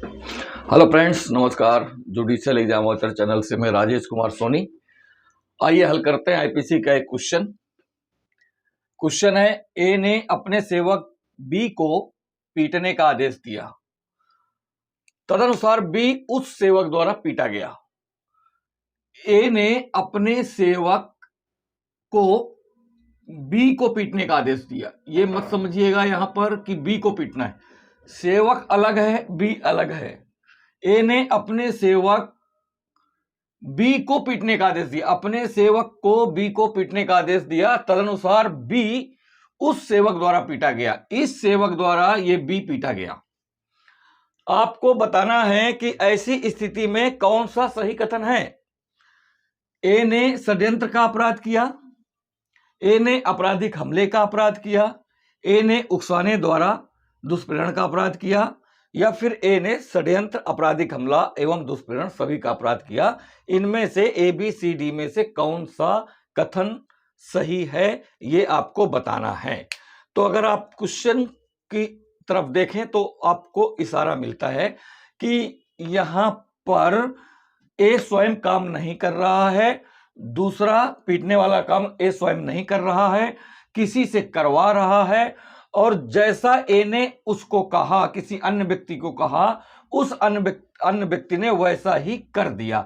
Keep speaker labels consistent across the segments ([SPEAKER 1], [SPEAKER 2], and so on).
[SPEAKER 1] Hello friends, नमस्कार। Judicial exam watcher channel से मैं राजेश कुमार सोनी। आइए हल करते हैं आईपीसी का एक क्वेश्चन। क्वेश्चन है, ए ने अपने सेवक बी को पीटने का आदेश दिया, तदनुसार बी उस सेवक द्वारा पीटा गया। ए ने अपने सेवक को बी को पीटने का आदेश दिया। ये मत समझिएगा यहां पर कि बी को पीटना है, सेवक अलग है, बी अलग है। ए ने अपने सेवक बी को पीटने का आदेश दिया, अपने सेवक को बी को पीटने का आदेश दिया, तदनुसार बी उस सेवक द्वारा पीटा गया। इस सेवक द्वारा ये बी पीटा गया। आपको बताना है कि ऐसी स्थिति में कौन सा सही कथन है। ए ने षड्यंत्र का अपराध किया, ए ने आपराधिक हमले का अपराध किया, ए ने उकसाने द्वारा दुष्प्रेरण का अपराध किया, या फिर ए ने षड्यंत्र, आपराधिक हमला एवं दुष्प्रेरण सभी का अपराध किया। इनमें से ए बी सी डी में से कौन सा कथन सही है, ये आपको बताना है। तो अगर आप क्वेश्चन की तरफ देखें तो आपको इशारा मिलता है कि यहां पर ए स्वयं काम नहीं कर रहा है, दूसरा पीटने वाला काम ए स्वयं नहीं कर रहा है, किसी से करवा रहा है, और जैसा ए ने उसको कहा, किसी अन्य व्यक्ति को कहा, उस अन्य व्यक्ति ने वैसा ही कर दिया।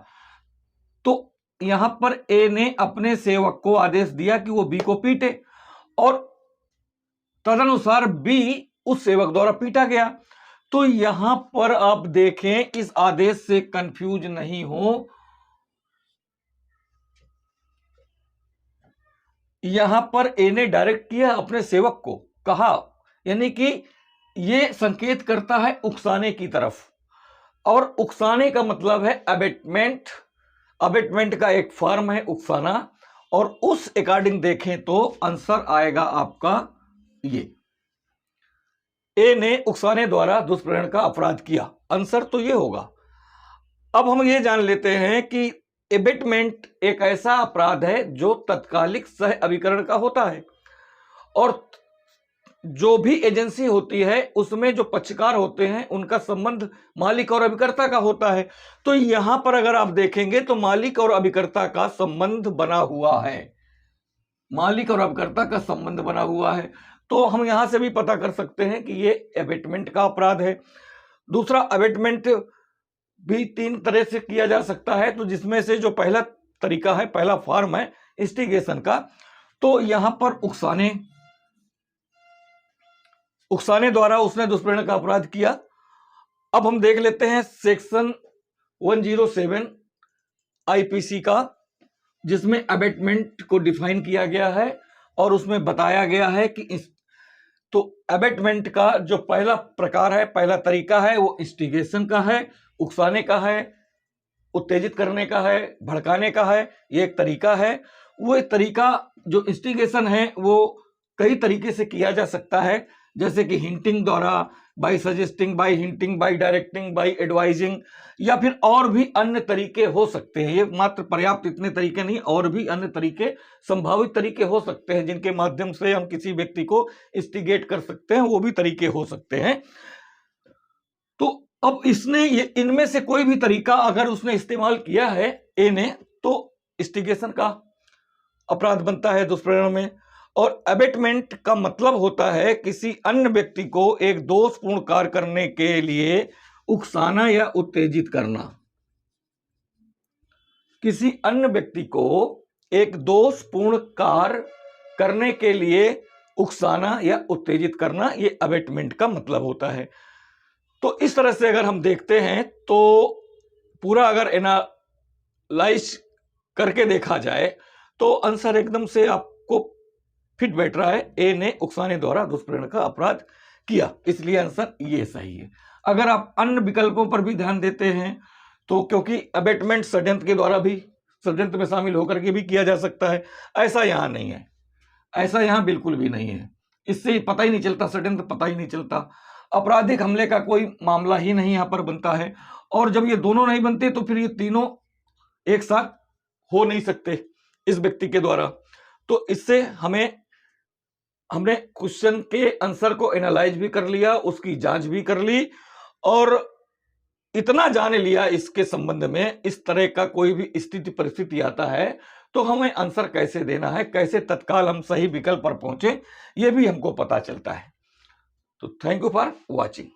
[SPEAKER 1] तो यहां पर ए ने अपने सेवक को आदेश दिया कि वो बी को पीटे, और तदनुसार बी उस सेवक द्वारा पीटा गया। तो यहां पर आप देखें, इस आदेश से कंफ्यूज नहीं हो। यहां पर ए ने डायरेक्ट किया, अपने सेवक को कहा, यानी कि यह संकेत करता है उकसाने की तरफ, और उकसाने का मतलब है अबेटमेंट। अबेटमेंट का एक फॉर्म है उकसाना, और उस अकॉर्डिंग देखें तो आंसर आएगा आपका ये, ए ने उकसाने द्वारा दुष्प्रेरण का अपराध किया। आंसर तो ये होगा। अब हम ये जान लेते हैं कि एबेटमेंट एक ऐसा अपराध है जो तत्कालिक सह अभिकरण का होता है, और जो भी एजेंसी होती है उसमें जो पक्षकार होते हैं उनका संबंध मालिक और अभिकर्ता का होता है। तो यहां पर अगर आप देखेंगे तो मालिक और अभिकर्ता का संबंध बना हुआ है, मालिक और अभिकर्ता का संबंध बना हुआ है। तो हम यहां से भी पता कर सकते हैं कि ये एबेटमेंट का अपराध है। दूसरा, एबेटमेंट भी तीन तरह से किया जा सकता है, तो जिसमें से जो पहला तरीका है, पहला फॉर्म है इंस्टिगेशन का, तो यहां पर उकसाने द्वारा उसने दुष्प्रेरण का अपराध किया। अब हम देख लेते हैं सेक्शन 107 आईपीसी का, जिसमें अबेटमेंट को डिफाइन किया गया है, और उसमें बताया गया है कि तो अबेटमेंट का जो पहला प्रकार है, पहला तरीका है, वो इंस्टिगेशन का है, उकसाने का है, उत्तेजित करने का है, भड़काने का है। ये एक तरीका है। वो एक तरीका जो इंस्टिगेशन है वो कई तरीके से किया जा सकता है, जैसे कि हिंटिंग द्वारा, by suggesting, by hinting, by directing, by advising, या फिर और भी अन्य तरीके हो सकते हैं। ये मात्र पर्याप्त इतने तरीके नहीं, और भी अन्य तरीके, संभावित तरीके हो सकते हैं जिनके माध्यम से हम किसी व्यक्ति को इंस्टिगेट कर सकते हैं, वो भी तरीके हो सकते हैं। तो अब इसने इनमें से कोई भी तरीका अगर उसने इस्तेमाल किया है ए ने, तो इंस्टिगेशन का अपराध बनता है दुष्प्रेरण में। और अबेटमेंट का मतलब होता है किसी अन्य व्यक्ति को एक दोषपूर्ण कार्य करने के लिए उकसाना या उत्तेजित करना। किसी अन्य व्यक्ति को एक दोषपूर्ण कार्य करने के लिए उकसाना या उत्तेजित करना, ये अबेटमेंट का मतलब होता है। तो इस तरह से अगर हम देखते हैं तो पूरा अगर एनालाइज करके देखा जाए तो आंसर एकदम से आपको फिट बैठ रहा है। ए ने उकसाने द्वारा दुष्प्रेरण का अपराध किया, इसलिए आंसर ये सही है। अगर आप अन्य विकल्पों पर भी ध्यान देते हैं तो, क्योंकि अबेटमेंट षड्यंत्र के द्वारा भी, षड्यंत्र में शामिल होकर के भी किया जा सकता है, ऐसा यहां नहीं है, ऐसा यहां बिल्कुल भी नहीं है। इससे पता ही नहीं चलता, षड्यंत्र पता ही नहीं चलता, आपराधिक हमले का कोई मामला ही नहीं यहां पर बनता है। और जब ये दोनों नहीं बनते तो फिर ये तीनों एक साथ हो नहीं सकते इस व्यक्ति के द्वारा। तो इससे हमने क्वेश्चन के आंसर को एनालाइज भी कर लिया, उसकी जांच भी कर ली, और इतना जान लिया इसके संबंध में, इस तरह का कोई भी स्थिति परिस्थिति आता है तो हमें आंसर कैसे देना है, कैसे तत्काल हम सही विकल्प पर पहुंचे, ये भी हमको पता चलता है। तो थैंक यू फॉर वॉचिंग।